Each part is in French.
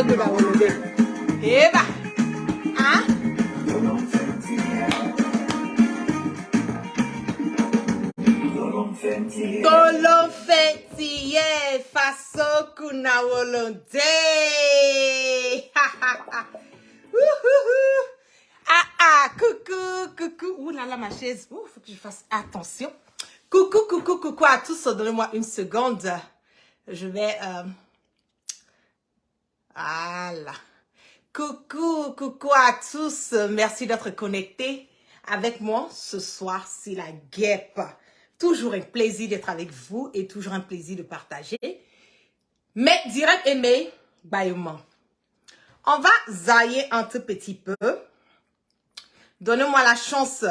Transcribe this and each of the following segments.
que la volonté. Eh bah, hein? Tolon fenti, façon kuna volonté. Coucou. Ouh là là, ma chaise. Ouh, faut que je fasse attention. Coucou à tous. Donnez-moi une seconde. Je vais... Voilà. Coucou à tous. Merci d'être connectés avec moi ce soir. C'est la guêpe. Toujours un plaisir d'être avec vous et toujours un plaisir de partager. Mais direct aimé, baillement. On va zailler un tout petit peu. Donnez-moi la chance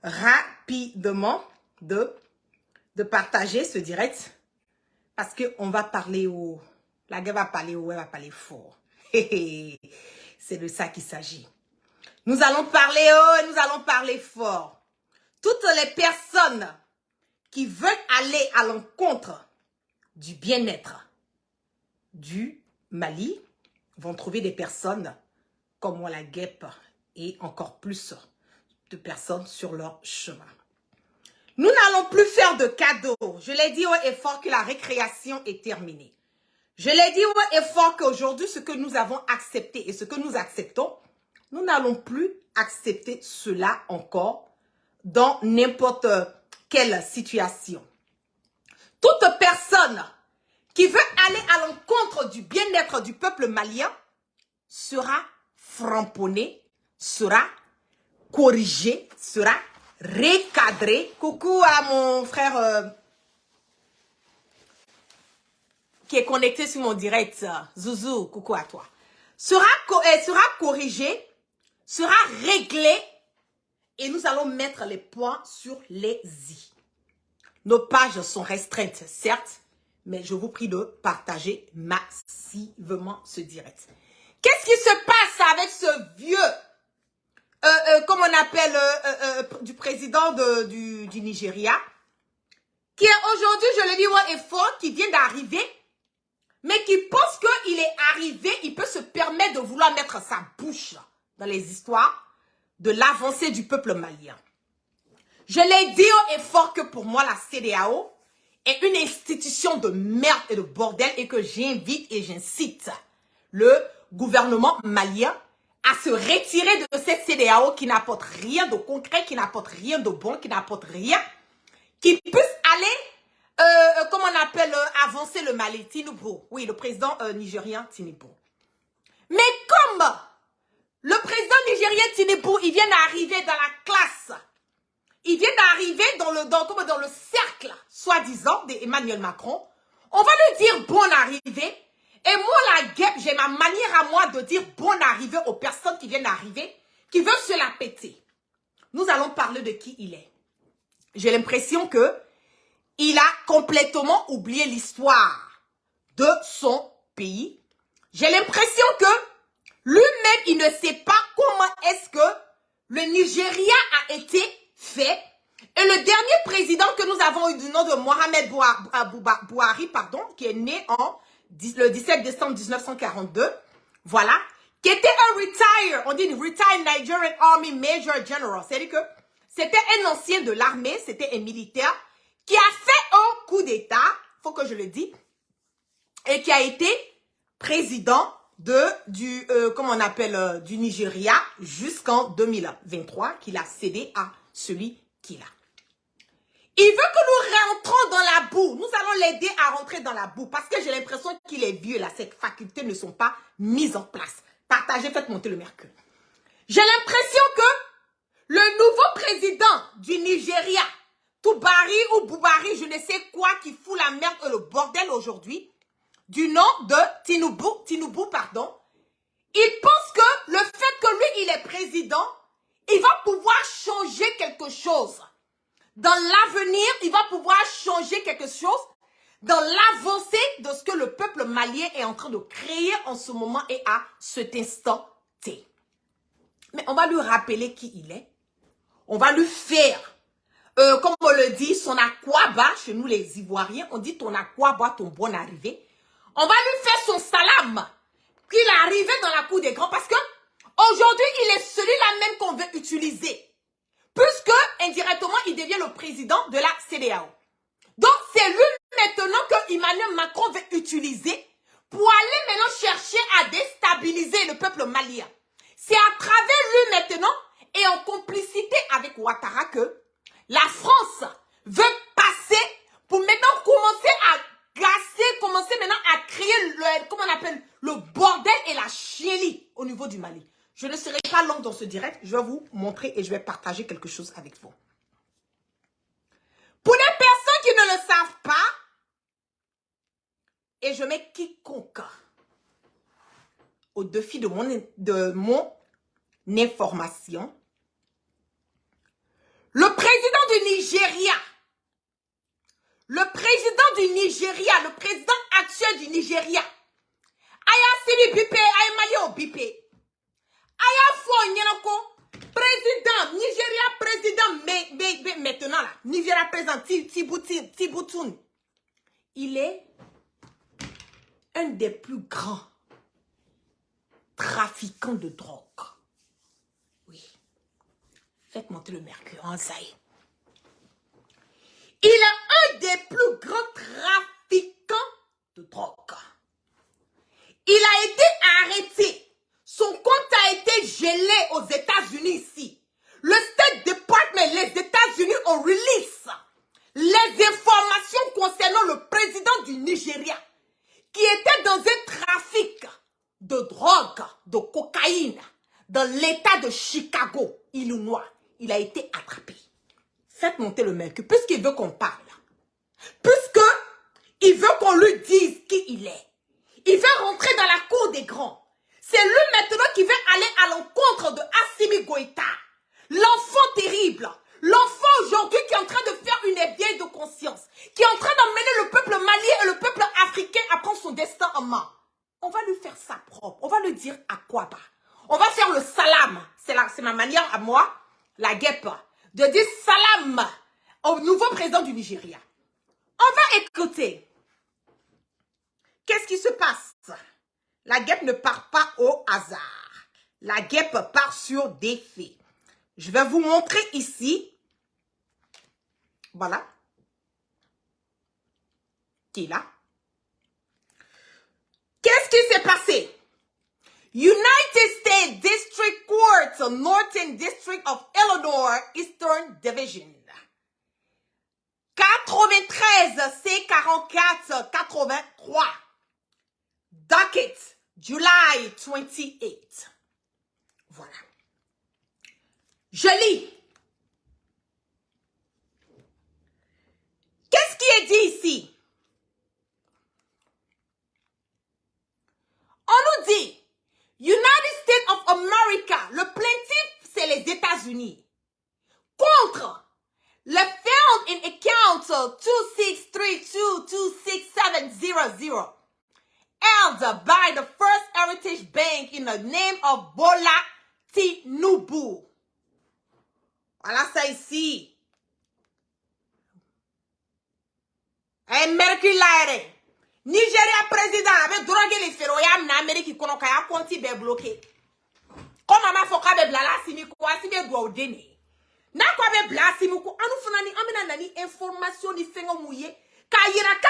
rapidement de partager ce direct. Parce qu'on va parler au... La guêpe va parler haut, elle va parler fort. C'est de ça qu'il s'agit. Nous allons parler haut et nous allons parler fort. Toutes les personnes qui veulent aller à l'encontre du bien-être du Mali vont trouver des personnes comme moi, la guêpe, et encore plus de personnes sur leur chemin. Nous n'allons plus faire de cadeaux. Je l'ai dit haut et fort que la récréation est terminée. Je l'ai dit haut et fort qu'aujourd'hui, ce que nous avons accepté et ce que nous acceptons, nous n'allons plus accepter cela encore dans n'importe quelle situation. Toute personne qui veut aller à l'encontre du bien-être du peuple malien sera frapponnée, sera corrigée, sera recadrée. Coucou à mon frère qui est connecté sur mon direct. Zouzou, coucou à toi. Sera corrigée, sera réglée et nous allons mettre les points sur les i. Nos pages sont restreintes, certes, mais je vous prie de partager massivement ce direct. Qu'est-ce qui se passe avec ce vieux, comme on appelle, du président du Nigeria, qui est aujourd'hui, je le dis haut et fort, qui vient d'arriver, mais qui pense qu'il est arrivé, il peut se permettre de vouloir mettre sa bouche dans les histoires de l'avancée du peuple malien. Je l'ai dit haut et fort que pour moi, la CEDEAO est une institution de merde et de bordel et que j'invite et j'incite le gouvernement malien à se retirer de cette CEDEAO qui n'apporte rien de concret, qui n'apporte rien de bon, qui n'apporte rien, qui puisse aller, comme on appelle, avancer le Mali, Tinubu. Oui, le président nigérien Tinubu. Mais comme le président nigérien Tinubu, il vient d'arriver dans la classe, il vient d'arriver dans le cercle, soi-disant, d'Emmanuel Macron, on va lui dire bonne arrivée. Et moi, la guêpe, j'ai ma manière à moi de dire bonne arrivée aux personnes qui viennent d'arriver, qui veulent se la péter. Nous allons parler de qui il est. J'ai l'impression que il a complètement oublié l'histoire de son pays. J'ai l'impression que lui-même, il ne sait pas comment est-ce que le Nigeria a été fait. Et le dernier président que nous avons eu du nom de Mohamed Buhari, qui est né le 17 décembre 1942, voilà, qui était un on dit retired Nigerian Army Major General, c'est-à-dire que c'était un ancien de l'armée, c'était un militaire, qui a fait un coup d'État, faut que je le dise, et qui a été président du Nigeria jusqu'en 2023, qu'il a cédé à celui qu'il a. Il veut que nous rentrons dans la boue. Nous allons l'aider à rentrer dans la boue parce que j'ai l'impression qu'il est vieux là. Ces facultés ne sont pas mises en place. Partagez, faites monter le mercure. J'ai l'impression que le nouveau président du Nigeria, Toubari ou Boubari, je ne sais quoi, qui fout la merde et le bordel aujourd'hui, du nom de Tinubu, il pense que le fait que lui, il est président, il va pouvoir changer quelque chose. Dans l'avenir, il va pouvoir changer quelque chose dans l'avancée de ce que le peuple malien est en train de créer en ce moment et à cet instant T. Mais on va lui rappeler qui il est. On va lui faire, comme on le dit, son aquaba, chez nous les Ivoiriens, on dit ton aquaba, ton bon arrivé. On va lui faire son salam. qu'il arrivait dans la cour des grands parce que aujourd'hui, il est celui-là même qu'on veut utiliser. Puisque, indirectement, il devient le président de la CEDEAO. Donc, c'est lui maintenant que Emmanuel Macron veut utiliser pour aller maintenant chercher à déstabiliser le peuple malien. C'est à travers lui maintenant et en complicité avec Ouattara que la France veut passer pour maintenant commencer à gasser, commencer maintenant à créer le, comment on appelle, le bordel et la chienlit au niveau du Mali. Je ne serai pas longue dans ce direct, je vais vous montrer et je vais partager quelque chose avec vous. Pour les personnes qui ne le savent pas, et je mets quiconque au défi de mon information, le président du Nigeria, le président actuel du Nigeria, Aya Simi Bipe, Aya Malio Bipe, Aya Fonyenoko, président, Nigeria président, maintenant là, Nigeria président Tibutoun, il est un des plus grands trafiquants de drogue. Oui. Faites monter le mercure en Zaï. Il est un des plus grands trafiquants de drogue. Il a été arrêté. Son compte a été gelé aux États-Unis ici. Le State Department, les États-Unis ont release les informations concernant le président du Nigeria qui était dans un trafic de drogue, de cocaïne dans l'État de Chicago, Illinois. Il a été attrapé. Faites monter le mercure, puisqu'il veut qu'on parle. Puisqu'il veut qu'on lui dise qui il est. Il veut rentrer dans la cour des grands. C'est lui maintenant qui veut aller à l'encontre de Assimi Goïta. L'enfant terrible. L'enfant aujourd'hui qui est en train de faire une éveil de conscience. Qui est en train d'emmener le peuple malien et le peuple africain à prendre son destin en main. On va lui faire ça propre. On va lui dire à quoi bas. On va faire le salam. C'est ma manière à moi, la guêpe, de dire salam au nouveau président du Nigeria. On va écouter. Qu'est-ce qui se passe? La guêpe ne part pas au hasard. La guêpe part sur des faits. Je vais vous montrer ici. Voilà. Qui est là? Qu'est-ce qui s'est passé? United States District Court, Northern District of Illinois, Eastern Division. 93 C44 83. Docket, July 28. Voilà. Je lis. Qu'est-ce qui est dit ici? On nous dit United States of America, le plaintiff, c'est les États-Unis. Contre le found in account 2632267000 held by the First Heritage Bank in the name of Bola Tinubu. Voilà ça ici. Un mercure là. Nigeria président avait drogué les ferroyams en Amérique qui connaît un compte bloqué. Comme maman foka be blala simi ko asimi do odeni. Na ko be blala simi ko anu funani amina nani information ni fengo muye ka yira ka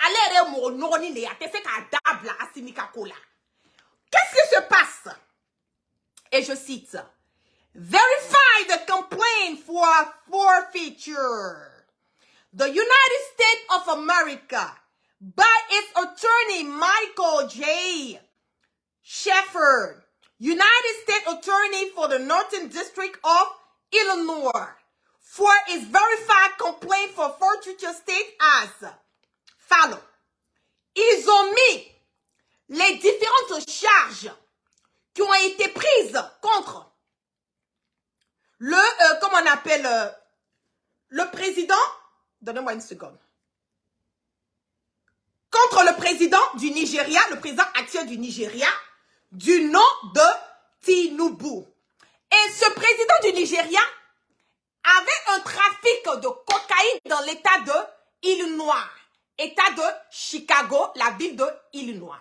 alere mo no ni ne ate se ka dabla asimi ka kola. Qu'est-ce qui se passe? Et je cite. Verify the complaint for forfeiture. The United States of America, by its attorney Michael J. Shepard, United States Attorney for the Northern District of Illinois, for its verified complaint for forfeiture state as follow. Ils ont mis les différentes charges qui ont été prises contre le, comment on appelle, le président, donnez-moi une seconde, contre le président du Nigeria, le président actuel du Nigeria, du nom de Tinubu. Et ce président du Nigeria avait un trafic de cocaïne dans l'état de Illinois, état de Chicago, la ville de Illinois.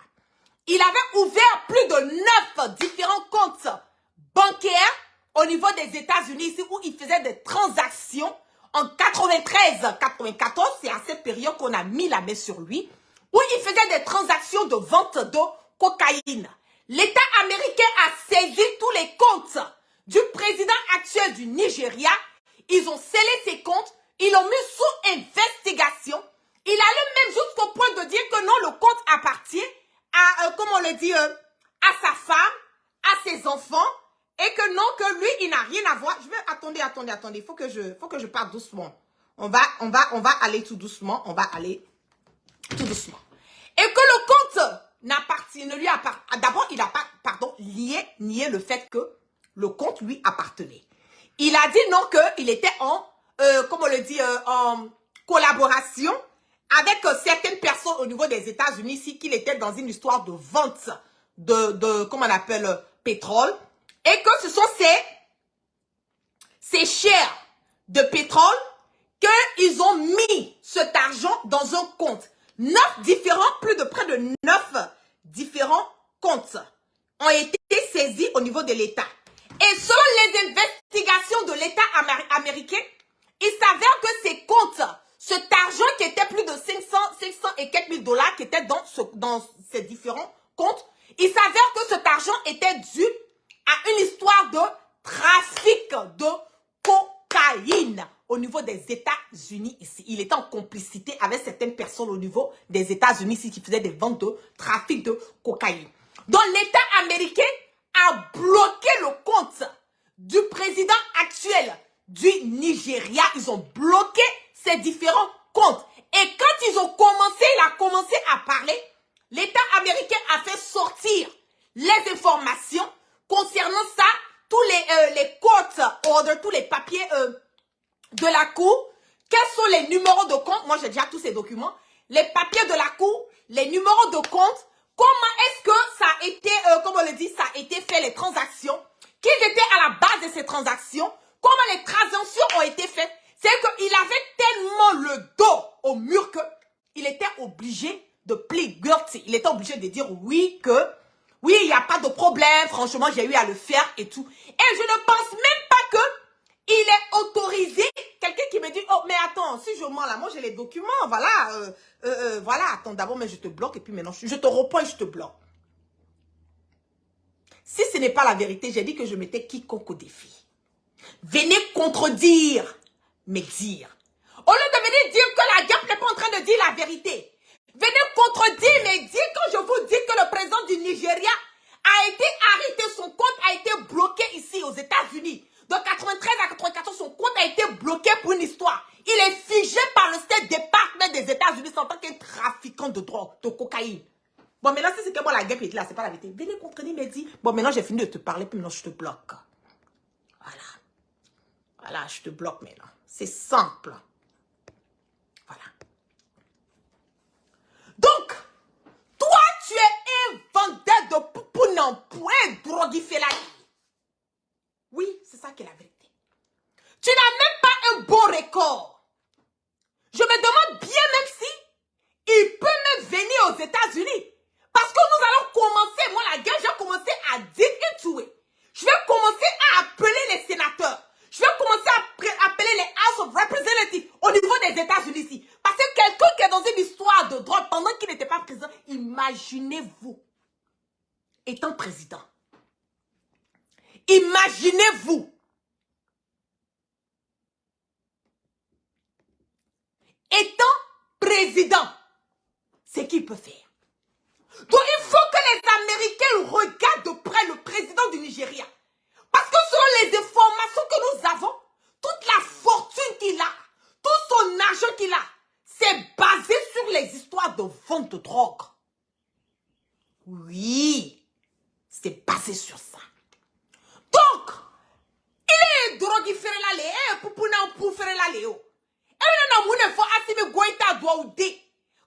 il avait ouvert plus de 9 différents comptes bancaires au niveau des États-Unis, ici, où il faisait des transactions en 93-94, c'est à cette période qu'on a mis la main sur lui, où il faisait des transactions de vente de cocaïne. L'État américain a saisi tous les comptes du président actuel du Nigeria. Ils ont scellé ses comptes, ils l'ont mis sous investigation. Il allait même jusqu'au point de dire que non, le compte appartient à, comment on le dit, à sa femme, à ses enfants, et que non, que lui, il n'a rien à voir. Je vais, attendez, il faut que je parte doucement. On va aller tout doucement, on va aller tout doucement. Et que le compte ne lui appartient, d'abord, il n'a pas, nié le fait que le compte lui appartenait. Il a dit non, qu'il était en, comment on le dit, en collaboration avec certaines personnes au niveau des États-Unis, ici, qu'il était dans une histoire de vente comment on appelle, pétrole, et que ce sont ces shares de pétrole qu'ils ont mis cet argent dans un compte. 9 différents, plus de près de 9 différents comptes ont été saisis au niveau de l'État. Et selon les investigations de l'État américain, il s'avère que ces comptes, cet argent qui était plus de 500 et quelques mille dollars qui était dans ces différents comptes, il s'avère que cet argent était dû à une histoire de trafic de cocaïne au niveau des États-Unis ici. Il était en complicité avec certaines personnes au niveau des États-Unis ici qui faisaient des ventes de trafic de cocaïne. Donc l'État américain a bloqué le compte du président actuel du Nigeria. Ils ont bloqué ces différents comptes. Et quand il a commencé à parler, l'État américain a fait sortir les informations concernant ça, tous les court orders, tous les papiers de la cour. Quels sont les numéros de compte? Moi, j'ai déjà tous ces documents. Les papiers de la cour, les numéros de compte. Comment est-ce que ça a été, comment on le dit, ça a été fait, les transactions? Qui étaient à la base de ces transactions? Comment les transactions ont été faites? C'est qu'il avait tellement le dos au mur qu'il était obligé de plead guilty. Il était obligé de dire oui, oui, il n'y a pas de problème. Franchement, j'ai eu à le faire et tout. Et je ne pense même pas que il est autorisé. Quelqu'un qui me dit, oh, mais attends, si je mens là, moi j'ai les documents, voilà. Voilà, attends, d'abord, mais je te bloque et puis maintenant, je te reprends et je te bloque. Si ce n'est pas la vérité, j'ai dit que je mettais quiconque au défi. Venez contredire, mais dire. Au lieu de venir dire que la guerre n'est pas en train de dire la vérité. Venez contredire, mais dire quand je vous dis que le président du Nigeria a été arrêté, son compte a été bloqué ici aux États-Unis. De 93 à 94, son compte a été bloqué pour une histoire. Il est figé par le State Department des États-Unis en tant qu'un trafiquant de drogue, de cocaïne. Bon, maintenant, si c'est que moi la guerre est là, c'est pas la vérité. Venez contredire, mais dis, bon, maintenant j'ai fini de te parler, puis maintenant je te bloque. Voilà. Voilà, je te bloque maintenant. C'est simple. Voilà. Donc, toi, tu es un vendeur de poupounan pour un droguifé la vie. Oui, c'est ça qui est la vérité. Tu n'as même pas un bon record. Je me demande bien même si il peut même venir aux États-Unis. Parce que nous allons commencer, moi la guerre, j'ai commencé à dire et tuer. Je vais commencer à appeler les sénateurs. Je vais commencer à appeler les House of Representatives au niveau des États-Unis ici. Parce que quelqu'un qui est dans une histoire de drogue pendant qu'il n'était pas président, imaginez-vous étant président. Imaginez-vous étant président. C'est qu'il peut faire. Donc il faut que les Américains regardent de près le président du Nigeria. Parce que selon les informations que nous avons, toute la fortune qu'il a, tout son argent qu'il a, c'est basé sur les histoires de vente de drogue. Oui, c'est basé sur ça. Donc, il est droguiféré là, les poupounan pour faire là, les hauts. Et il faut Assimi Goïta doit ouder.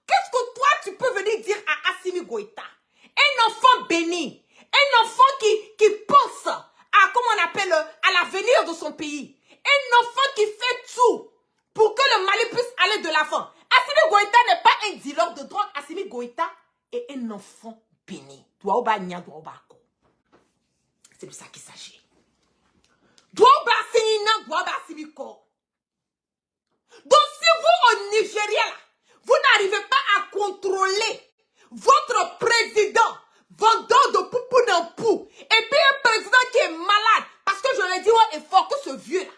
Qu'est-ce que toi, tu peux venir dire à Assimi Goïta? Un enfant béni, un enfant qui pense à, comment on appelle, à l'avenir de son pays. Un enfant qui fait tout pour que le Mali puisse aller de l'avant. Assimi Goïta n'est pas un dealer de drogue. Assimi Goïta est un enfant béni. C'est de ça qu'il s'agit. Donc, si vous, au Nigeria, vous n'arrivez pas à contrôler votre président, vendeur de poupou nampou, et puis un président qui est malade, parce que je l'ai dit haut et fort que ce vieux-là,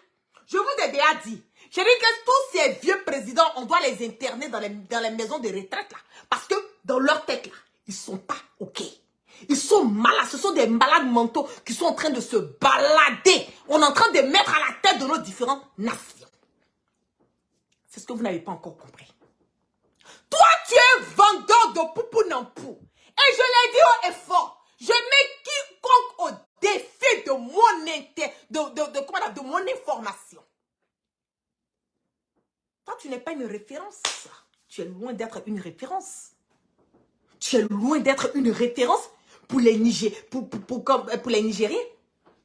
je vous ai déjà dit, j'ai dit que tous ces vieux présidents, on doit les interner dans les maisons de retraite, là, parce que dans leur tête, là, ils sont pas OK. Ils sont malades, ce sont des malades mentaux qui sont en train de se balader. On est en train de mettre à la tête de nos différentes nations. C'est ce que vous n'avez pas encore compris. Toi, tu es vendeur de poupou nampou. Et je l'ai dit haut et fort. Je mets quiconque au défi de mon information. Toi, tu n'es pas une référence. Tu es loin d'être une référence. Tu es loin d'être une référence pour les Nigériens.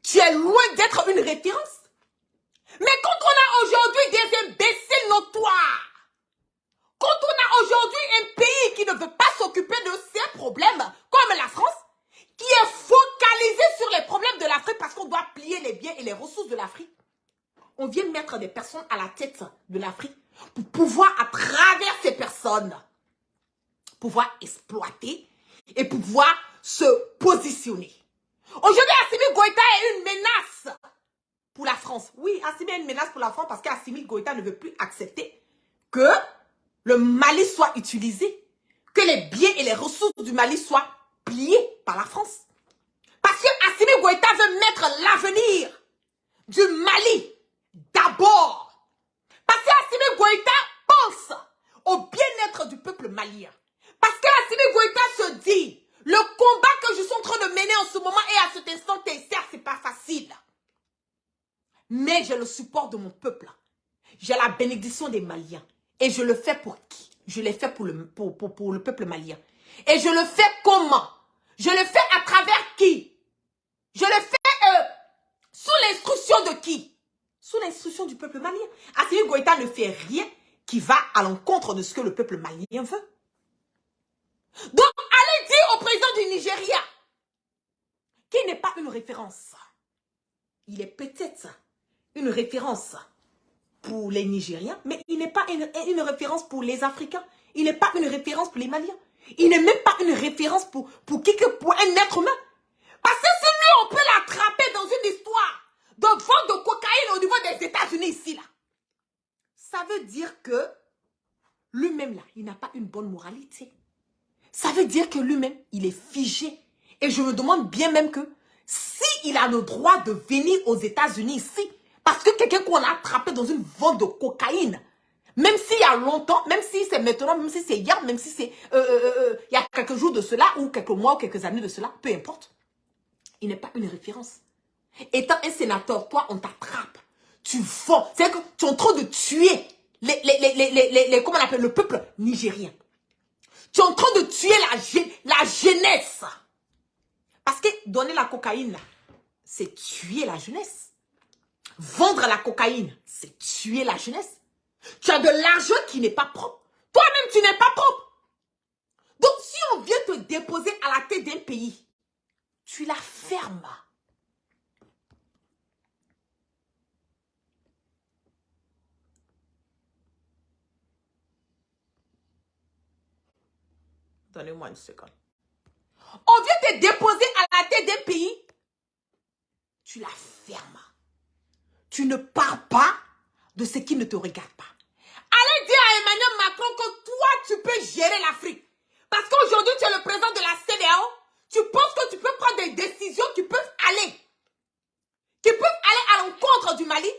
Tu es loin d'être une référence. Mais quand on a aujourd'hui des imbéciles notoires, quand on a aujourd'hui un pays qui ne veut pas s'occuper de ses problèmes, comme la France, qui est focalisé sur les problèmes de l'Afrique parce qu'on doit plier les biens et les ressources de l'Afrique, on vient mettre des personnes à la tête de l'Afrique pour pouvoir, à travers ces personnes, pouvoir exploiter et pouvoir se positionner. Aujourd'hui, Assimi Goïta est une menace pour la France. Oui, Assimi est une menace pour la France parce qu'Assimi Goïta ne veut plus accepter que le Mali soit utilisé, que les biens et les ressources du Mali soient pliés par la France. Parce que Assimi Goïta veut mettre l'avenir du Mali d'abord. Parce que Assimi Goïta pense au bien-être du peuple malien. Parce que Assimi Goïta se dit, le combat que je suis en train de mener en ce moment et à cet instant, certes, c'est pas facile. Mais j'ai le support de mon peuple. J'ai la bénédiction des Maliens. Et je le fais pour qui? Je le fais pour le peuple malien. Et je le fais comment? Je le fais à travers qui? Je le fais sous l'instruction de qui? Sous l'instruction du peuple malien. Assimi Goïta ne fait rien qui va à l'encontre de ce que le peuple malien veut. Donc, allez dire au président du Nigeria, qui n'est pas une référence. Il est peut-être une référence pour les Nigériens, mais il n'est pas une référence pour les Africains. Il n'est pas une référence pour les Maliens. Il n'est même pas une référence pour un être humain. Parce que si lui, on peut l'attraper dans une histoire de vente de cocaïne au niveau des États-Unis ici, là, ça veut dire que lui-même, là, il n'a pas une bonne moralité. Ça veut dire que lui-même, il est figé. Et je me demande bien même que s'il a le droit de venir aux États-Unis ici, parce que quelqu'un qu'on a attrapé dans une vente de cocaïne, même s'il y a longtemps, même si c'est maintenant, même si c'est hier, même si c'est il y a quelques jours de cela, ou quelques mois, ou quelques années de cela, peu importe. Il n'est pas une référence. Étant un sénateur, toi, on t'attrape. Tu vends. C'est-à-dire que tu es en train de tuer comment on appelle, le peuple nigérien. Tu es en train de tuer la jeunesse. Parce que donner la cocaïne, c'est tuer la jeunesse. Vendre la cocaïne, c'est tuer la jeunesse. Tu as de l'argent qui n'est pas propre. Toi-même, tu n'es pas propre. Donc, si on vient te déposer à la tête d'un pays, tu la fermes. Donnez-moi une seconde. On vient te déposer à la tête d'un pays, tu la fermes. Tu ne parles pas de ce qui ne te regarde pas. Allez dire à Emmanuel Macron que toi, tu peux gérer l'Afrique. Parce qu'aujourd'hui, tu es le président de la CEDEAO. Tu penses que tu peux prendre des décisions qui peuvent aller à l'encontre du Mali.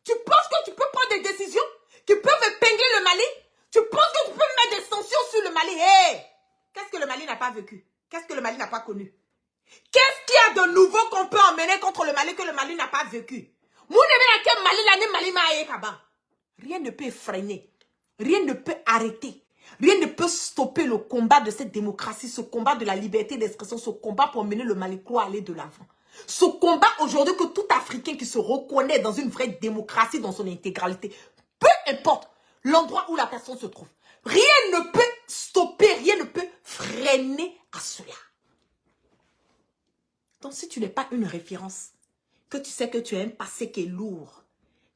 Tu penses que tu peux prendre des décisions qui peuvent épingler le Mali. Tu penses que tu peux mettre des sanctions sur le Mali. Hey! Qu'est-ce que le Mali n'a pas vécu? Qu'est-ce que le Mali n'a pas connu? Qu'est-ce qu'il y a de nouveau qu'on peut emmener contre le Mali que le Mali n'a pas vécu? Rien ne peut freiner. Rien ne peut arrêter. Rien ne peut stopper le combat de cette démocratie, ce combat de la liberté d'expression, ce combat pour emmener le Mali à aller de l'avant. Ce combat aujourd'hui que tout Africain qui se reconnaît dans une vraie démocratie dans son intégralité, peu importe l'endroit où la personne se trouve, rien ne peut stopper, rien ne peut freiner à cela. Donc, si tu n'es pas une référence, que tu sais que tu as un passé qui est lourd,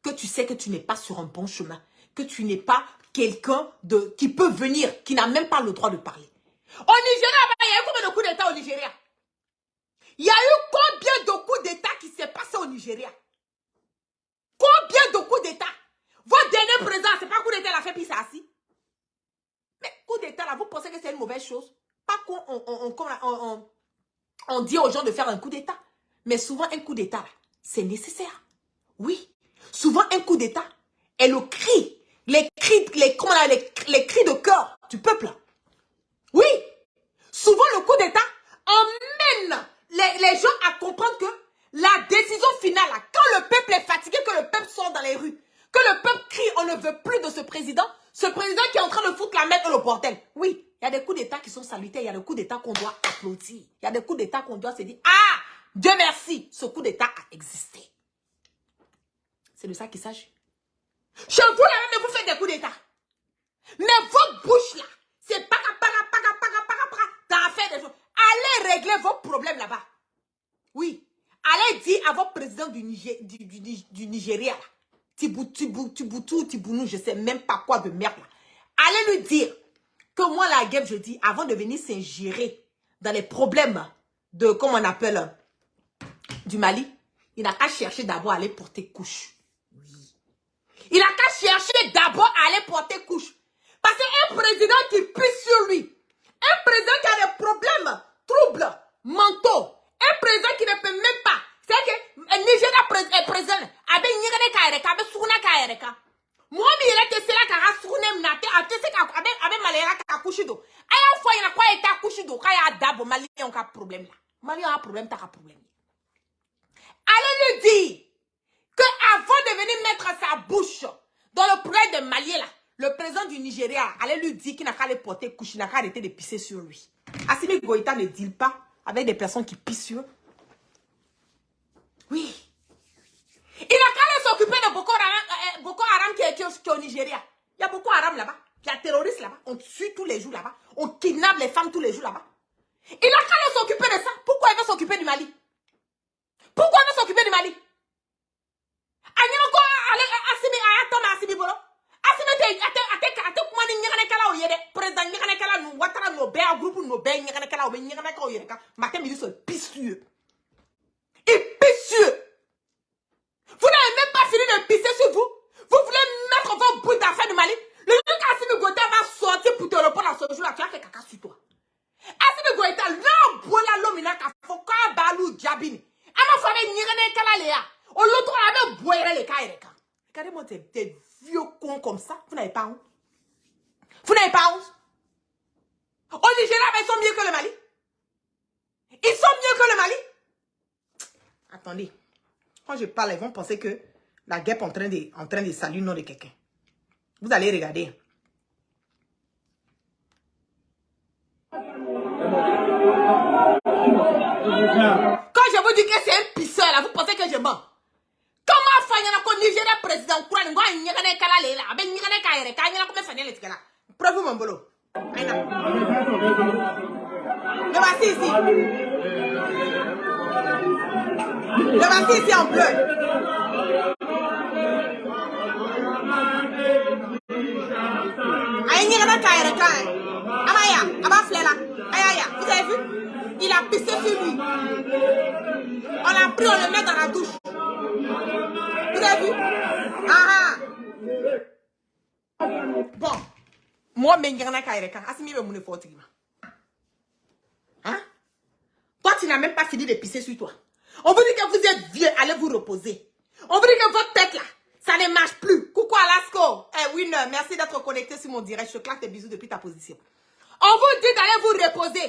que tu sais que tu n'es pas sur un bon chemin, que tu n'es pas quelqu'un qui peut venir, qui n'a même pas le droit de parler. Au Nigeria, il y a eu combien de coups d'État au Nigeria? Il y a eu combien de coups d'État qui s'est passé au Nigeria? Combien de coups d'État? Votre dernier président, c'est pas coup d'État, il a fait puis c'est assis. Mais coup d'État, là, vous pensez que c'est une mauvaise chose? Pas qu'on dit aux gens de faire un coup d'État. Mais souvent, un coup d'État, c'est nécessaire. Oui. Souvent, un coup d'État est le cri. Les cris de cœur du peuple. Oui. Souvent, le coup d'État emmène les gens à comprendre que la décision finale, quand le peuple est fatigué, que le peuple sort dans les rues, que le peuple crie, on ne veut plus de ce président qui est en train de foutre la merde dans le bordel. Oui, il y a des coups d'État qui sont salutaires, il y a des coups d'État qu'on doit applaudir. Il y a des coups d'État qu'on doit se dire, ah, Dieu merci, ce coup d'État a existé. C'est de ça qu'il s'agit. Chez vous, là même, vous faites des coups d'État. Mais votre bouche, là, c'est paga, t'as fait des choses. Allez régler vos problèmes là-bas. Oui. Allez dire à votre président du Nigeria, là, Tibounou, je sais même pas quoi de merde là. Allez lui dire que moi, la guerre, je dis, avant de venir s'ingérer dans les problèmes de, comment on appelle, du Mali, il n'a qu'à chercher d'abord à aller porter couche. Oui. Il n'a qu'à chercher d'abord à aller porter couche. Parce qu'un président qui pisse sur lui, un président qui a des problèmes, troubles mentaux, un président qui ne peut même pas, c'est que Nigeria président, avec Nigérien Kaireka, avec Souna Kaireka. Moi, je suis là, je suis là, avec Malera Kakushido. À la fois, il y a quoi et Kakushido, quand il y a d'abord, Malien a un problème là. Malien a un problème, tu as un problème. Allez lui dire que avant de venir mettre sa bouche dans le problème de Malien là, le président du Nigeria allait lui dire qu'il n'a qu'à aller porter couche, il n'a qu'à arrêter de pisser sur lui. Assimi Goïta ne deal pas avec des personnes qui pissent sur eux. Oui. Il n'a qu'à aller s'occuper de Boko Haram qui est au Nigeria. Il y a Boko Haram là-bas. Il y a terroristes là-bas. On tue tous les jours là-bas. On kidnappe les femmes tous les jours là-bas. Il n'a qu'à aller s'occuper de ça. Pourquoi il veut s'occuper du Mali? Pourquoi il veut s'occuper du Mali? Et pisseux. Vous n'avez même pas fini de pisser sur vous. Vous voulez mettre vos bouts d'affaires du Mali. Le jour qu'Assimi Goïta va sortir pour te répondre à ce jour-là, tu as fait caca sur toi. Assimi Goïta, là, bola l'omina ka foka balou diabini. Ama fame nyirene kala léa. Au l'autre, on avait boire les kaireka. Regardez-moi des vieux cons comme ça. Vous n'avez pas honte. Vous n'avez pas honte. Au Nigeria, ils sont mieux que le Mali. Ils sont mieux que le Mali. Attendez. Quand je parle, ils vont penser que la guerre est en train de saluer le nom de quelqu'un. Vous allez regarder. Quand je vous dis que c'est un pisseur, là, vous pensez que je mens. Comment faire un Nigeria président? Preuve mon boulot. Le voici ici. Le voici ici en bleu. Vous avez vu? Il a pissé sur lui. On l'a pris, on le met dans la douche. Vous avez vu? Ah ah. Bon. Moi, hein? Toi, tu n'as même pas fini de pisser sur toi. On vous dit que vous êtes vieux, allez vous reposer. On vous dit que votre tête là, ça ne marche plus. Coucou Alasko. Eh oui, merci d'être connecté sur mon direct. Je te claque tes bisous depuis ta position. On vous dit d'aller vous reposer.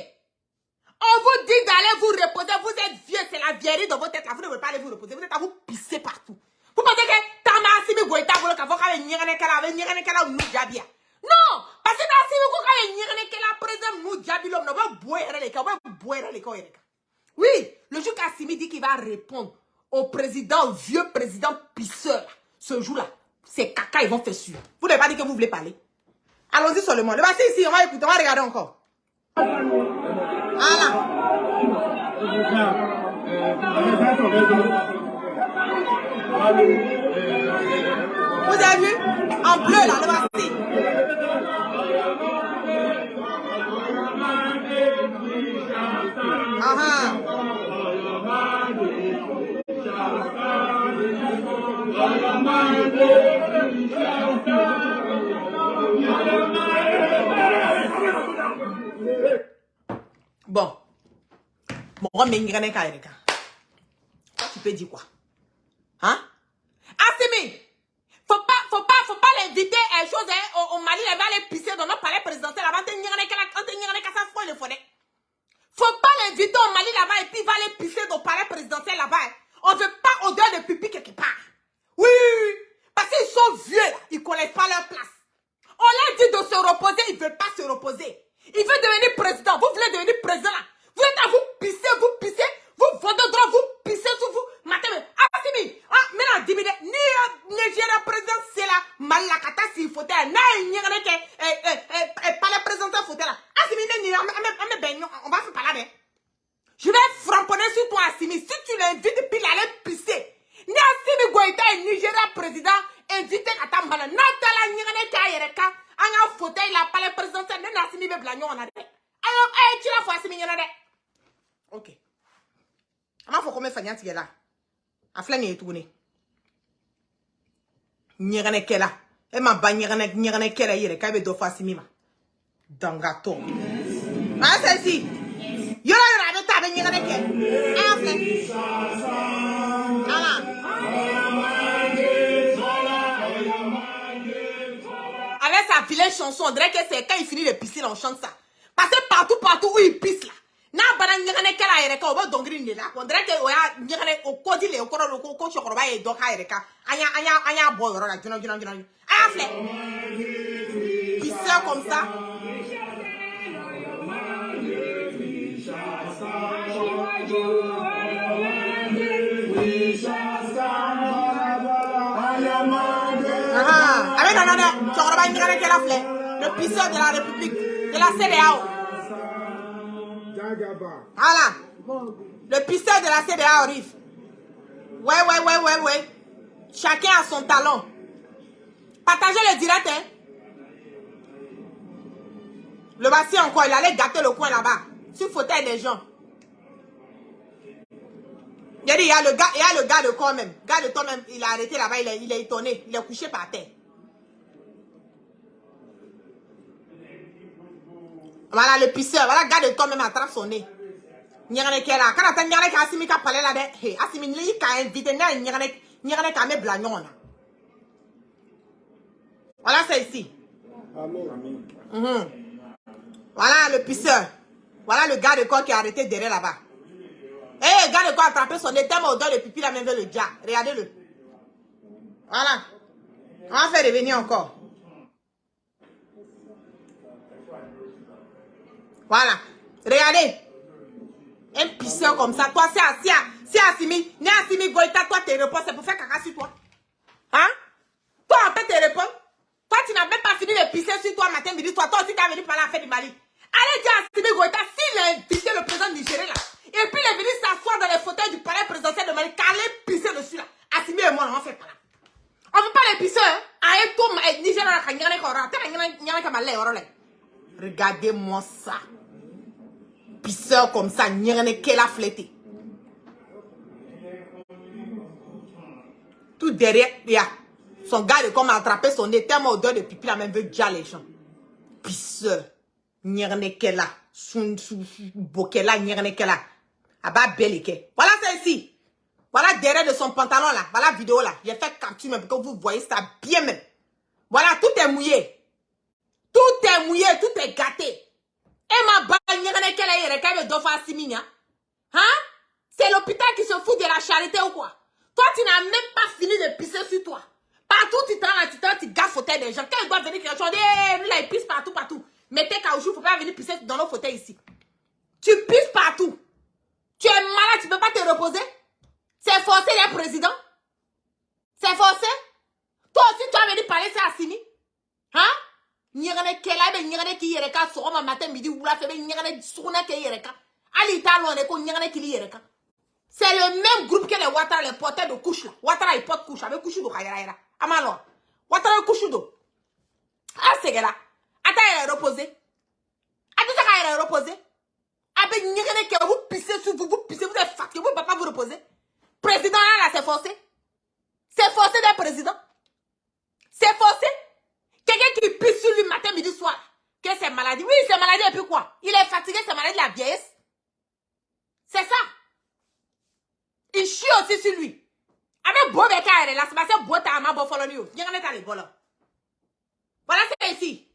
On vous dit d'aller vous reposer. Vous êtes vieux, c'est la vieillerie dans votre tête là. Vous ne pouvez pas aller vous reposer. Vous êtes à vous pisser partout. Vous pensez que Tama Assimi Goïta vous le cavoca avec Nyerenekala ou Noujabia. Non! Parce que dans Assimi Goïta, Nyerenekala, président Noujabia, l'homme, on va boire les cas. Oui, le jour qu'Assimi dit qu'il va répondre au président, vieux président pisseur, ce jour-là, c'est caca, ils vont faire sûr. Vous n'avez pas dit que vous voulez parler. Allons-y seulement. Le voici ici, on va écouter, on va regarder encore. Voilà. Vous avez vu? En bleu là, le voici. Bon. Bon, mais tu peux dire quoi? Hein? Assimi! Faut pas l'inviter à chose au Mali, elle va aller pisser dans notre palais présidentiel avant de faut pas l'inviter au Mali là-bas et puis il va aller pisser dans le palais présidentiel là-bas. On veut pas odeur de pipi quelque part. Oui, parce qu'ils sont vieux là, ils connaissent pas leur place. On leur dit de se reposer, ils veulent pas se reposer. Il veut devenir président, vous voulez devenir président là. Vous êtes à vous pissez, vous vendez droit, vous pissez sur vous. Matin, Assimi, maintenant, 10 minutes, ni Nigeria président, c'est là, Malakata, s'il faut être, pas le président, faut être là. Assimi, on va faire parler. Je vais frapponner sur toi, Assimi. Si tu l'invites, puis il allait pisser. Ni Assimi Goïta est Nigeria président, invité à ta malade. Natala, Nyaneka, Yereka, un fauteuil, la palais présidentiel, n'est Assimi Blagnon, on a dit. Alors, tu l'as fait, Assimi, ok. Il faut combien de fois tu es là? A flan est tourné. Nyerane kela. Et ma ba nyerane kela yere ka be do fa simima. Dangato. Ah celle-ci. Yo la be ta be nyerane kela. Ah flan. Avec sa vilaine chanson, on dirait que c'est quand il finit de pisser, on chante ça. Parce que partout où il pisse là. Na bana nyane kala yere ka obo dongri ni la on dirait que oya nyane o kodi le okoro lo ko chokoroba e doka yere ka anya boy ro la jino aya fle pisseur comme ça avec non chokoroba nyane kala fle le pisseur de la République de la CEDEAO. Voilà. Le pisseur de la CDA arrive. Ouais. Chacun a son talent. Partagez le direct, hein. Le voici encore. Il allait gâter le coin là-bas. Sur le fauteuil des gens. Il y a le gars de corps même. Le gars de corps même, il a arrêté là-bas. Il est étonné. Il est couché par terre. Voilà le pisseur. Voilà le gars de corps même attrape son nez. Nyane kela kana ta nyane ka Assimi ka parler là de he Assimi li ka invité na nyane ka me blagnon. Voilà c'est ici. Amen. Voilà le pisseur. Voilà le gars de corps qui a arrêté derrière là-bas. Le gars de corps a attrapé son nez tellement odeur de pipi la même veut le gars. Regardez-le. Voilà. On va faire revenir encore. Voilà. Regardez. Un pisseur comme ça, toi, c'est Assimi. Né Assimi Goïta, toi, tes réponses, c'est pour faire caca sur toi. Hein? Toi, en fait, tes réponses. Toi, tu n'as même pas fini de pisser sur toi matin, midi, toi aussi, tu as venu parler à la fête du Mali. Allez dire à Assimi Goïta, s'il a invité le président nigérien là, et puis il est venu s'asseoir dans les fauteuils du palais présidentiel de Mali, qu'allez pisser dessus là. Assimi et moi, on fait pas là. On ne veut pas les pisseurs, hein? Regardez-moi ça. Pisseur comme ça, nyerne qu'elle a flété. Tout derrière, il y a son gars de comme attrapé son nez, tellement odeur de pipi, la même veut déjà les gens. Pisseur, nyerne qu'elle a, bokela, nyerne qu'elle a. Aba belike. Voilà celle-ci. Voilà derrière de son pantalon là. Voilà la vidéo là. J'ai fait capture même pour que vous voyez ça bien même. Voilà, tout est mouillé. Tout est mouillé, tout est gâté. Et ma bagne, hein? C'est l'hôpital qui se fout de la charité ou quoi? Toi, tu n'as même pas fini de pisser sur toi. Partout, tu gaffes fauteuil des gens. Quand ils doivent venir, lui là, il pisse partout. Mettez caoutchouc, il ne faut pas venir pisser dans nos fauteuils ici. Tu pisses partout. Tu es malade, tu ne peux pas te reposer. C'est forcé d'être président. C'est forcé. Toi aussi, tu as venu parler, c'est Assimi. Hein? Nyerene kela be nyerene ki yereka sogoma matin midi wula febe nyerene suguna ke yereka ali talo ne ko nyerene ki yereka C'est le même groupe que les Ouattara, les porteurs de couches là. Ouattara, ils portent couches avec couche d'eau. Amalo. Ouattara, couche d'eau. Ah, c'est là. Attends, elle est reposée. Attends, elle est reposée. Avec Nyerene que vous pissez sur vous, vous pissez, vous êtes fatigué, vous ne pouvez pas vous reposer. Président là, c'est forcé. C'est forcé d'être président. C'est forcé. Quelqu'un qui pisse sur lui matin, midi, soir. Que c'est maladie. Oui, c'est maladie et puis quoi? Il est fatigué, c'est maladie de la vieillesse. C'est ça. Il chie aussi sur lui. Avec beau béca, elle est là, c'est parce que beau ta main, beau follow you. Nyerene ta les volants. Voilà, c'est ici.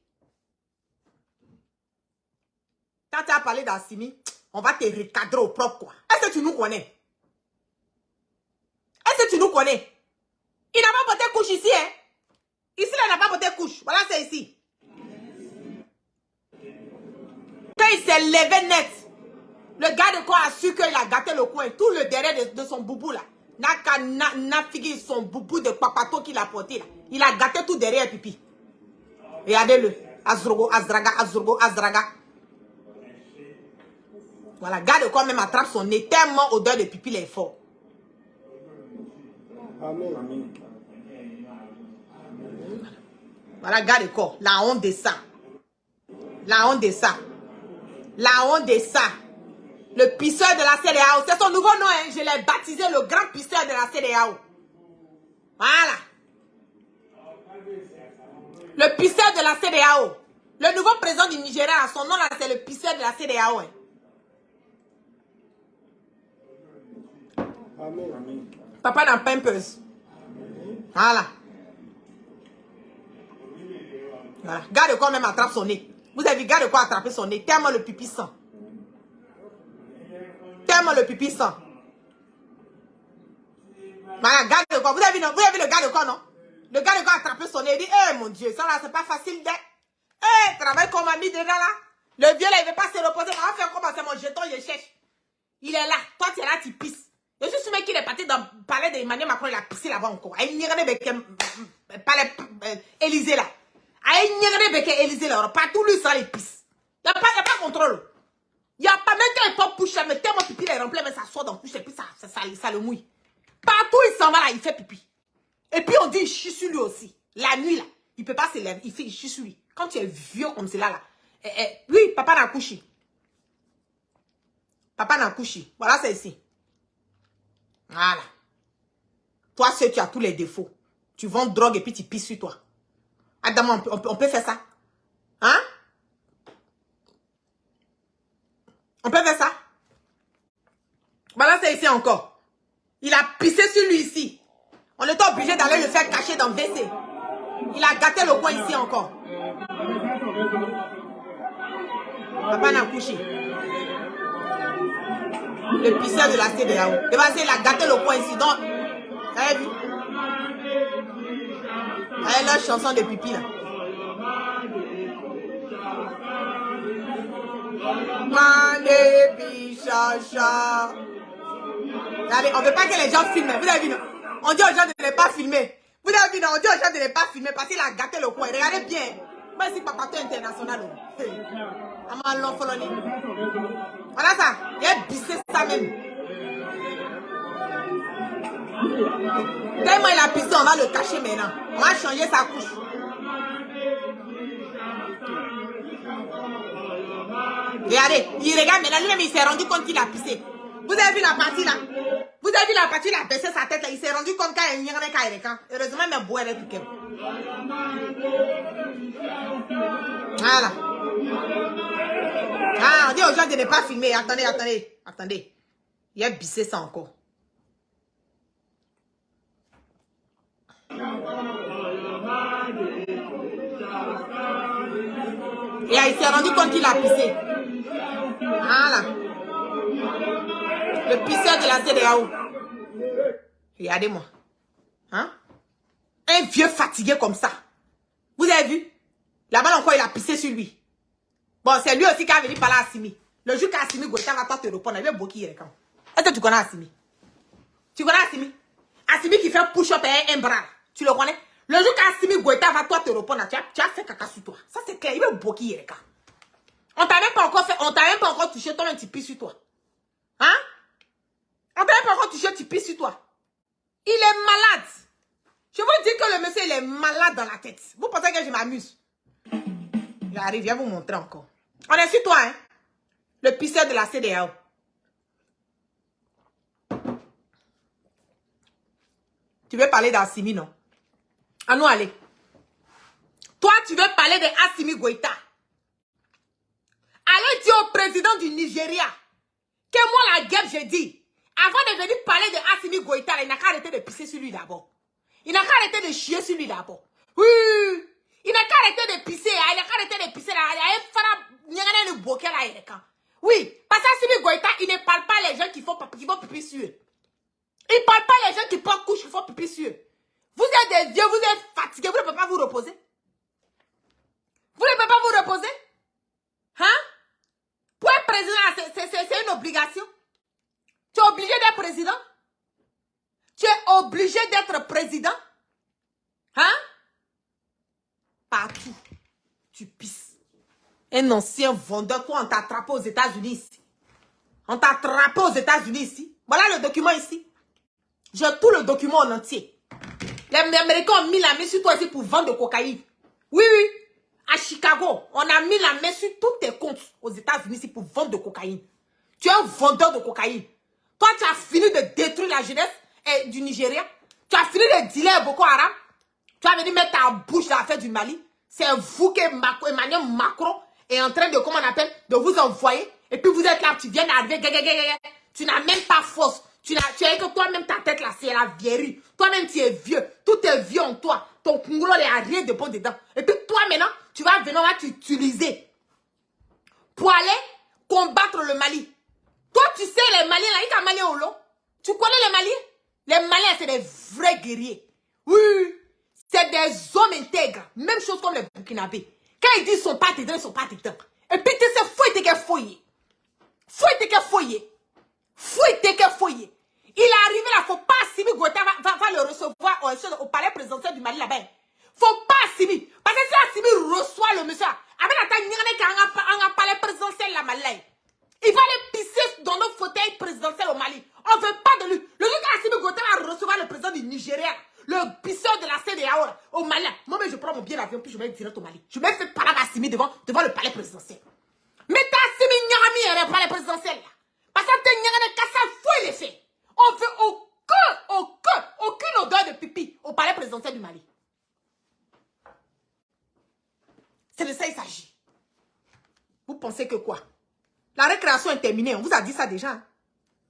Quand tu as parlé d'Assimi, on va te recadrer au propre quoi. Est-ce que tu nous connais? Est-ce que tu nous connais? Il n'a pas porté couche ici, hein? Ici, là, il n'a pas porté couche. Voilà, c'est ici. Quand il s'est levé net, le gars de corps a su qu'il a gâté le coin. Tout le derrière de son boubou, là. N'a figé son boubou de papato qu'il a porté, là. Il a gâté tout derrière, pipi. Regardez-le. Azrogo, Azraga, Azrogo, Azraga. Voilà, garde corps même attrape son nez tellement odeur de pipi, il est fort. Amen. Voilà, garde corps. La honte de ça. La honte de ça. La honte de ça. Le pisseur de la CEDEAO. C'est son nouveau nom, hein. Je l'ai baptisé le grand pisseur de la CEDEAO. Voilà. Le pisseur de la CEDEAO. Le nouveau président du Nigeria, son nom là, c'est le pisseur de la CEDEAO. Hein. Amen. Papa dans Pampers. Voilà. Voilà. Garde quoi même attrape son nez. Vous avez vu, garde quoi attraper son nez. Tellement le pipi sent. Tellement le pipi sent. Voilà, garde quoi. Vous avez vu le garde quoi, non? Le garde quoi attraper son nez. Il dit, eh mon Dieu, ça là, c'est pas facile d'être. Eh, travaille comme ami dedans là. Le vieux là, il veut pas se reposer. On va faire comment? C'est mon jeton, je cherche. Il est là. Toi, tu es là, tu pisses. Je suis sûr qu'il est parti dans le palais d'Emmanuel Macron, il a pissé là-bas encore. Il n'y a pas palais Élysée là. Il n'y a pas Élysée là. Partout, lui, ça, il pisse. Il n'y a pas de contrôle. Il n'y a pas même quand il peut push, mais tellement pipi, il est rempli, mais ça sort dans le couche et puis ça le mouille. Partout, il s'en va là, il fait pipi. Et puis, on dit, il chie sur lui aussi. La nuit là, il ne peut pas se lever, il chie sur lui. Quand tu es vieux comme cela là, oui, papa n'a couché. Papa n'a couché. Voilà, c'est ici. Voilà. Toi, seul, tu as tous les défauts. Tu vends drogue et puis tu pisses sur toi. Adam, on peut faire ça? Hein? On peut faire ça? Voilà, c'est ici encore. Il a pissé sur lui ici. On était obligé d'aller le faire cacher dans le WC. Il a gâté le coin ici encore. Papa n'a couché. Le pisseur de la CEDEAO. Et vas-y, il a gâté le coin ici. Donc, vous avez vu? Allez, leur chanson de pipi là. Regardez, on ne veut pas que les gens filment. Vous avez vu, non? On dit aux gens de ne pas filmer. Vous avez vu, non? On dit aux gens de ne pas filmer parce qu'il a gâté le coin. Regardez bien. Moi, c'est papa international. Voilà ça. Il a bissé ça même. Tellement il a pissé, on va le cacher maintenant. On va changer sa couche. Regardez, il regarde maintenant, lui-même il s'est rendu compte qu'il a pissé. Vous avez vu la partie là? Vous avez vu la partie, il a baissé sa tête là, il s'est rendu compte qu'il y a un cas. Heureusement, mais boire est piqué. Voilà. Ah, on dit aux gens de ne pas filmer. Attendez. Il a bissé ça encore. Et il s'est rendu compte qu'il a pissé. Voilà. Le pisseur de la CEDEAO. Regardez-moi. Hein? Un vieux fatigué comme ça. Vous avez vu? Là-bas encore, il a pissé sur lui. Bon, c'est lui aussi qui a venu parler à Assimi. Le jour qu'Assimi Goïta va toi te répondre, il va beaucoup y quand. Est-ce que tu connais Assimi? Tu connais Assimi? Assimi qui fait push-up et un bras. Tu le connais? Le jour qu'Assimi Goïta va toi te répondre, tu as fait caca sur toi. Ça c'est clair, il va beaucoup y quand. On t'a même pas encore fait, on t'a même pas encore touché, toi même tu pisses sur toi. Hein? On t'a même pas ton t-shirt, tu pisses sur toi. Il est malade. Je vous dis que le monsieur, il est malade dans la tête. Vous pensez que je m'amuse? J'arrive, viens vous montrer encore. On est sur toi, hein? Le pisseur de la CEDEAO. Tu veux parler d'Assimi, non? À nous aller. Toi, tu veux parler d'Assimi Goïta. Allez dire au président du Nigeria que moi, la guerre, j'ai dit, avant de venir parler d'Assimi Goïta, il n'a qu'à arrêter de pisser sur lui d'abord. Il n'a qu'à arrêter de chier sur lui d'abord. Oui, il n'a qu'à arrêter de pisser. Il n'a qu'à arrêter de pisser. Oui, parce qu'Assimi Goïta, il ne parle pas les gens qui font pipi sur eux. Il ne parle pas les gens qui prennent couche, qui font pipi sur eux. Vous êtes des vieux, vous êtes fatigués, vous ne pouvez pas vous reposer. Vous ne pouvez pas vous reposer. Hein? Pour être président, c'est une obligation. Tu es obligé d'être président. Tu es obligé d'être président. Hein? Partout. Tu pisses. Un ancien vendeur, toi, on t'a attrapé aux États-Unis ici. On t'a attrapé aux États-Unis ici. Voilà le document ici. J'ai tout le document en entier. Les Américains ont mis la main sur toi ici pour vendre de cocaïne. Oui, oui. À Chicago, on a mis la main sur tous tes comptes aux États-Unis ici pour vendre de cocaïne. Tu es un vendeur de cocaïne. Toi, tu as fini de détruire la jeunesse du Nigeria. Tu as fini de dealer à Boko Haram. Tu as venu mettre ta bouche dans l'affaire du Mali. C'est vous que Emmanuel Macron est en train de, comment on appelle, de vous envoyer. Et puis vous êtes là, tu viens d'arriver. Tu n'as même pas force. Tu as que toi-même, ta tête là, c'est la vieillerie. Toi-même, tu es vieux. Tout est vieux en toi. Ton congolo, il n'y a rien de bon dedans. Et puis toi, maintenant, tu vas venir, on va t'utiliser pour aller combattre le Mali. Toi, tu sais, les Maliens, là, il y a Maliens au long. Tu connais les Maliens? Les Maliens, c'est des vrais guerriers. Oui, c'est des hommes intègres. Même chose comme les Burkinabés. Quand ils disent qu'ils ne sont pas dedans, ils ne sont pas dedans. Et puis, tu sais, fouille tes foyers. Fouille tes foyers. Fouille tes foyers. Il est arrivé là, il ne faut pas Assimi Goïta va le recevoir au palais présidentiel du Mali là-bas. Il ne faut pas Assimi. Parce que si Assimi reçoit le monsieur, avec la taille, il y a un palais présidentiel là, Mali. Il va aller pisser dans nos fauteuils présidentiels au Mali. On ne veut pas de lui. Le jour qu'Assimi Goïta va recevoir le président du Nigeria, le pisseur de la CEDEAO au Mali, moi, je prends mon billet d'avion puis je vais direct au Mali. Je me fais parler à Assimi devant le palais présidentiel. Mais t'as Assimi Nyarami et le palais présidentiel là. Parce que t'es Nyarami Kassa fouille les faits. On veut aucune odeur de pipi au palais présidentiel du Mali. C'est de ça qu'il s'agit. Vous pensez que quoi? La récréation est terminée. On vous a dit ça déjà. Hein?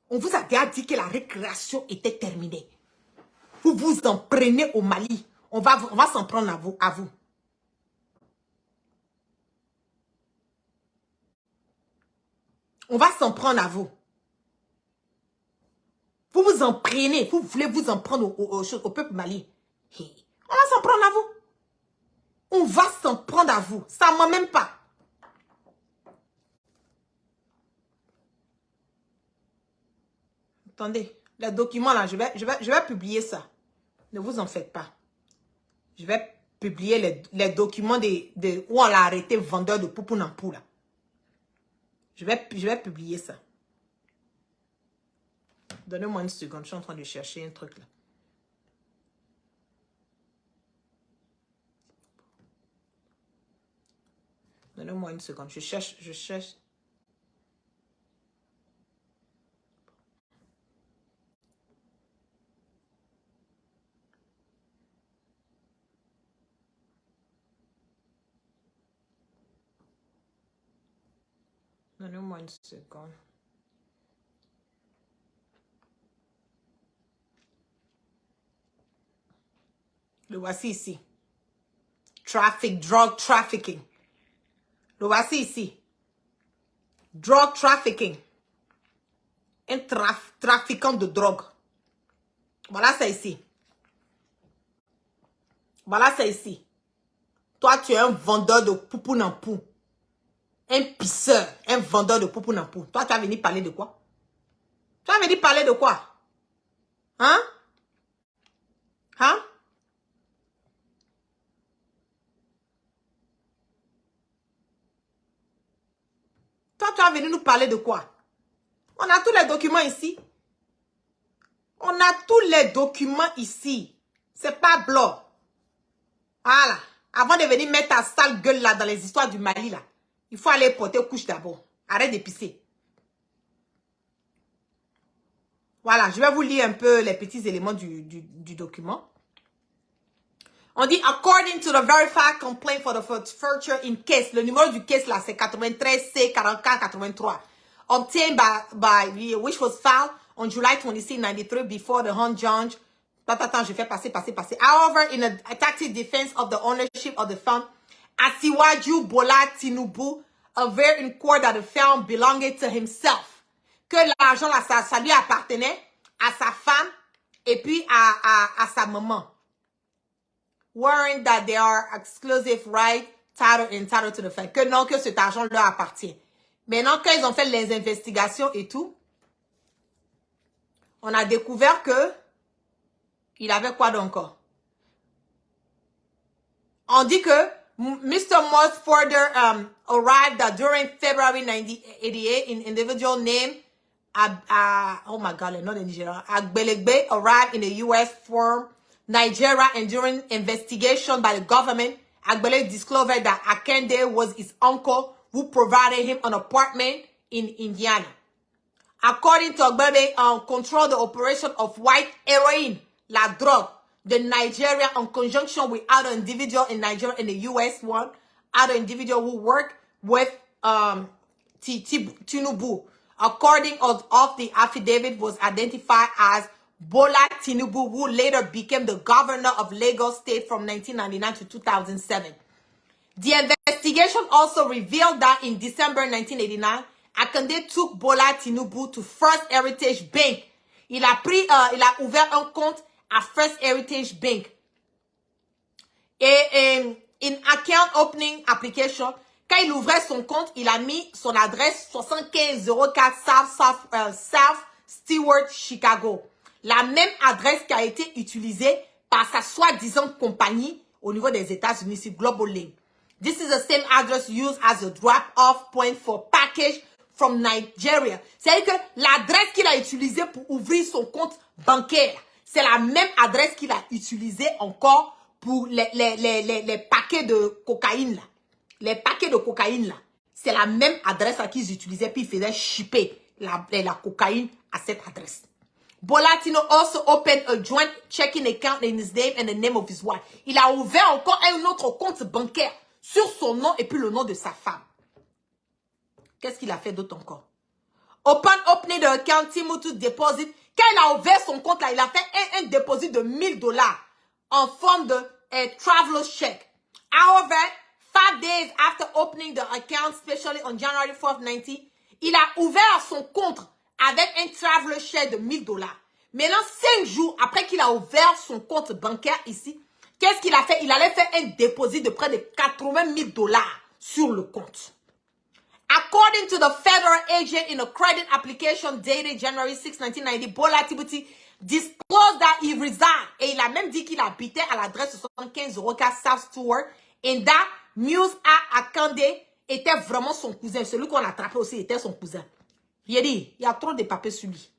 On vous a déjà dit que la récréation était terminée. Vous vous en prenez au Mali. On va s'en prendre à vous. On va s'en prendre à vous. Vous vous en prenez. Vous voulez vous en prendre au peuple mali. On va s'en prendre à vous. On va s'en prendre à vous. Ça ne m'emmène pas. Attendez. Les documents là, je vais publier ça. Ne vous en faites pas. Je vais publier les documents où on l'a arrêté vendeur de poupou nampou là. Je vais publier ça. Donnez-moi une seconde, je suis en train de chercher un truc là. Donnez-moi une seconde, je cherche. Donnez-moi une seconde. Le voici ici. Drug trafficking. Le voici ici. Drug trafficking. Un trafiquant de drogue. Voilà ça ici. Voilà ça ici. Toi, tu es un vendeur de poupou nampou. Un pisseur. Un vendeur de poupou nampou. Toi, tu vas venir parler de quoi? Tu vas venir parler de quoi? Hein? Hein? Toi, tu vas venir nous parler de quoi? On a tous les documents ici. On a tous les documents ici. C'est pas blanc. Voilà. Avant de venir mettre ta sale gueule là dans les histoires du Mali là, il faut aller porter couche d'abord. Arrête de pisser. Voilà, je vais vous lire un peu les petits éléments du document. On dit, according to the verified complaint for the future in case, le numéro du case là, c'est 93C 4483, obtained by which was filed on July 26, 93 before the Hong Judge. Attends, je fais passer. However, in a tacit defense of the ownership of the fund, Asiwaju Bola Tinubu averred in court that the fund belonged to himself. Que l'argent là, ça lui appartenait, à sa femme, et puis à sa maman. Warrant that they are exclusive right, entitled to the fund. Que non, que cet argent leur appartient. Maintenant, quand ils ont fait les investigations et tout, on a découvert que il avait quoi encore? On dit que Mr. Moss further arrived that during February 1988, an individual named oh my God, not in Nigeria, Agbelegbe arrived in the U.S. from Nigeria, and during investigation by the government, Agbele discovered that Akande was his uncle who provided him an apartment in Indiana. According to Agbele, controlled the operation of white heroin, la drogue, the Nigeria, in conjunction with other individual in Nigeria and the U.S. one, other individual who worked with Tinubu. According of the affidavit was identified as Bola Tinubu, who later became the governor of Lagos State from 1999 to 2007. The investigation also revealed that in December 1989, Akande took Bola Tinubu to First Heritage Bank. Il a ouvert un compte à First Heritage Bank. Et in account opening application, quand il ouvrait son compte, il a mis son adresse 7504 South Stewart, Chicago. La même adresse qui a été utilisée par sa soi-disant compagnie au niveau des États-Unis, c'est Global Link. This is the same address used as a drop-off point for package from Nigeria. C'est-à-dire que l'adresse qu'il a utilisée pour ouvrir son compte bancaire, c'est la même adresse qu'il a utilisée encore pour les paquets de cocaïne là. Les paquets de cocaïne là, c'est la même adresse à qui ils utilisaient, puis ils faisaient shipper la cocaïne à cette adresse. Bolatino also opened a joint checking account in his name and the name of his wife. Il a ouvert encore un autre compte bancaire sur son nom et puis le nom de sa femme. Qu'est-ce qu'il a fait d'autre encore? Upon opening the account, Timothy deposit. Quand il a ouvert son compte là, il a fait un dépôt de $1000 en forme de traveler check. However, 5 days after opening the account, especially on January 4th, 19, il a ouvert son compte avec un traveler check de $1000. Maintenant, 5 jours après qu'il a ouvert son compte bancaire ici, qu'est-ce qu'il a fait? Il allait faire un dépôt de près de $80,000 sur le compte. According to the federal agent in a credit application dated January 6, 1990, Bola Tinubu disclosed that he resigned. Et il a même dit qu'il habitait à l'adresse 7504 South Stewart. Et that Muse Akande était vraiment son cousin. Celui qu'on a attrapé aussi était son cousin. Il a dit, il y a trop de papiers sur lui.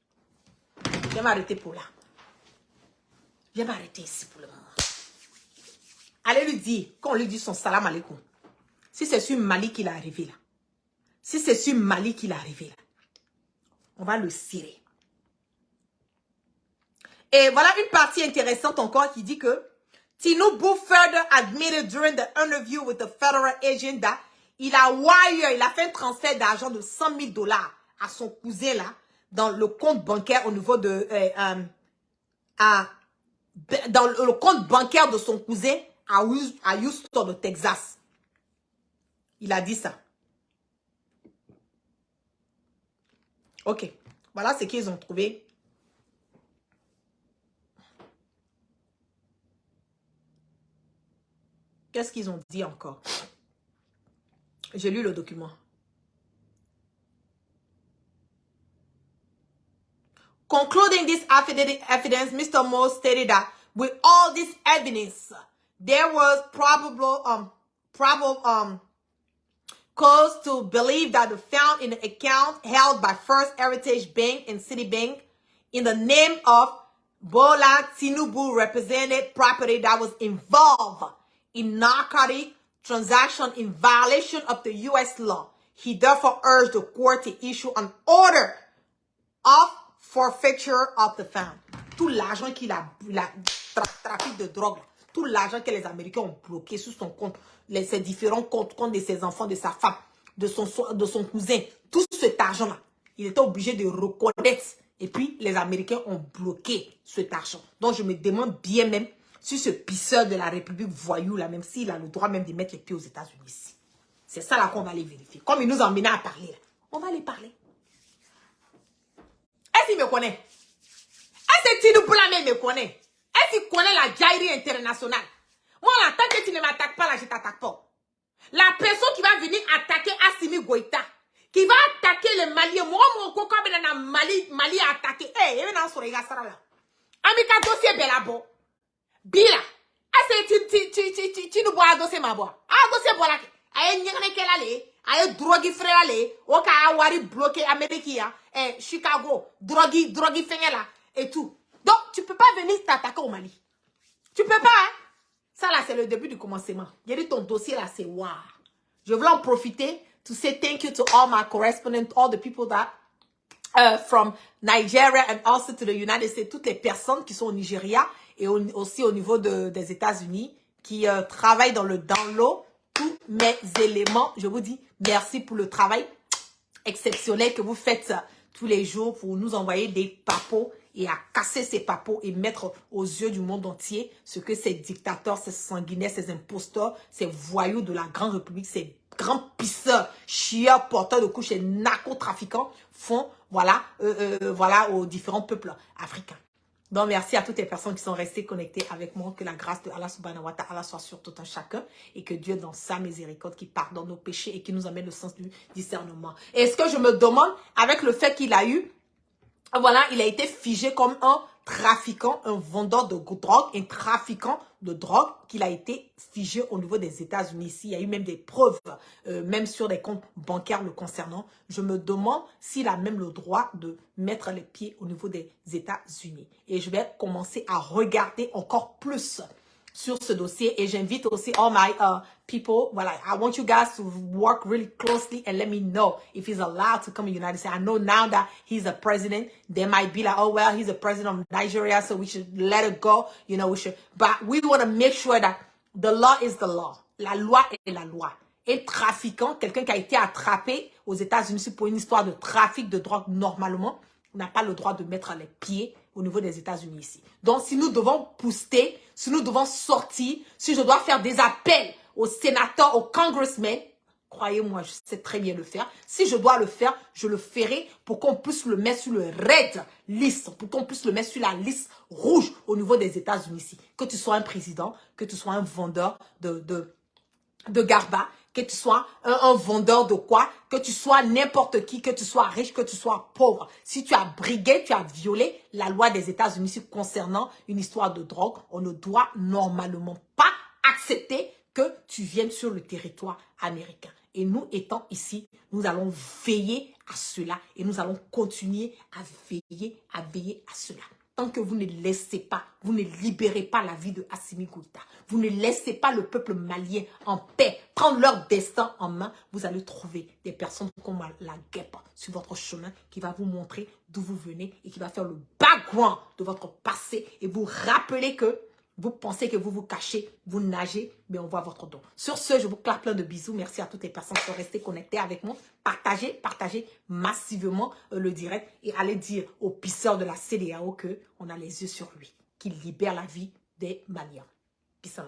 Je vais m'arrêter pour là. Je vais m'arrêter ici pour le moment. Allez lui dire, quand on lui dit son salam alaikum, si c'est sur Mali qu'il est arrivé là, si c'est sur Mali qu'il est arrivé là, on va le cirer. Et voilà une partie intéressante encore qui dit que Tinubu further admitted during the interview with the federal agent that il a fait un transfert d'argent de $100,000 à son cousin là, dans le compte bancaire au niveau de, dans le compte bancaire de son cousin à Houston, au Texas. Il a dit ça. Ok, voilà ce qu'ils ont trouvé. Qu'est-ce qu'ils ont dit encore? J'ai lu le document. Concluding this evidence, Mr. Moore stated that with all this evidence, there was probable cause to believe that the funds in the account held by First Heritage Bank and Citibank in the name of Bola Tinubu represented property that was involved in narcotic transaction in violation of the U.S. law. He therefore urged the court to issue an order of forfeiture of the fund. Tout l'argent qu'il a, trafic de drogue, tout l'argent que les Américains ont bloqué sur son compte, ses différents comptes de ses enfants, de sa femme, de son cousin, tout cet argent-là, il était obligé de reconnaître. Et puis, les Américains ont bloqué cet argent. Donc, je me demande bien même si ce pisseur de la République voyou, là, même s'il a le droit même de mettre les pieds aux États-Unis ici. C'est ça là qu'on va aller vérifier. Comme il nous a emmenés à parler, là, on va aller parler. Est-ce qu'il me connaît? Est-ce que Tinubu là même me connaît? Est-ce qu'il connaît la jaillerie internationale? Moi, là, tant que tu ne m'attaques pas, là, je ne t'attaque pas. La personne qui va venir attaquer Assimi Goïta, qui va attaquer les Maliens, moi, mon coco, Mali a attaqué. Eh, il y a un sourire là. Amika dossier belabo. Bila. Est-ce que tu nous bois dossier ma bois? Ah, dossier bois là. Aye, nyangane kelale. Aye, drogi frère Oka awari bloqué Amérique, Chicago. Drogi fengela. Et tout. Donc, tu peux pas venir t'attaquer au Mali. Tu peux pas, hein? Ça là, c'est le début du commencement. J'ai dit ton dossier là, c'est wow. Je voulais en profiter to say thank you to all my correspondents, all the people that from Nigeria and also to the United States, toutes les personnes qui sont au Nigeria et aussi au niveau des États-Unis qui travaillent dans le download, tous mes éléments. Je vous dis merci pour le travail exceptionnel que vous faites tous les jours pour nous envoyer des papos et à casser ces papos et mettre aux yeux du monde entier ce que ces dictateurs, ces sanguinaires, ces imposteurs, ces voyous de la Grande République, ces grands pisseurs, chieurs, porteurs de couches et narcotrafiquants font, voilà, voilà, aux différents peuples africains. Donc, merci à toutes les personnes qui sont restées connectées avec moi. Que la grâce de Allah subhanahu wa ta'ala soit sur tout un chacun. Et que Dieu, dans sa miséricorde, qui pardonne nos péchés et qui nous amène le sens du discernement. Et est-ce que je me demande, avec le fait qu'il a eu, voilà, il a été figé comme un trafiquant, un vendeur de drogue, un trafiquant de drogue, qu'il a été figé au niveau des États-Unis. Ici, il y a eu même des preuves, même sur des comptes bancaires le concernant. Je me demande s'il a même le droit de mettre les pieds au niveau des États-Unis. Et je vais commencer à regarder encore plus sur ce dossier et j'invite aussi all my people. Well, I want you guys to work really closely and let me know if he's allowed to come to the United States. I know now that he's a president, they might be like, oh, well, he's a president of Nigeria, so we should let it go. You know, we should. But we want to make sure that the law is the law. La loi est la loi. Et trafiquant, quelqu'un qui a été attrapé aux États-Unis pour une histoire de trafic de drogue, normalement, n'a pas le droit de mettre les pieds au niveau des États-Unis ici. Donc, si nous devons pousser, si nous devons sortir, si je dois faire des appels aux sénateurs, aux congressmen, croyez-moi, je sais très bien le faire. Si je dois le faire, je le ferai pour qu'on puisse le mettre sur le red list, pour qu'on puisse le mettre sur la liste rouge au niveau des États-Unis ici. Que tu sois un président, que tu sois un vendeur de garba, que tu sois un vendeur de quoi, que tu sois n'importe qui, que tu sois riche, que tu sois pauvre. Si tu as brigué, tu as violé la loi des États-Unis concernant une histoire de drogue, on ne doit normalement pas accepter que tu viennes sur le territoire américain. Et nous étant ici, nous allons veiller à cela et nous allons continuer à veiller à cela. Tant que vous ne laissez pas, vous ne libérez pas la vie de Assimi Goïta, vous ne laissez pas le peuple malien en paix, prendre leur destin en main, vous allez trouver des personnes comme la guêpe sur votre chemin qui va vous montrer d'où vous venez et qui va faire le background de votre passé et vous rappeler que vous pensez que vous vous cachez, vous nagez, mais on voit votre dos. Sur ce, je vous claque plein de bisous. Merci à toutes les personnes qui sont restées connectées avec moi. Partagez massivement le direct et allez dire au pisseur de la CEDEAO qu'on a les yeux sur lui, qu'il libère la vie des Maliens. Peace out.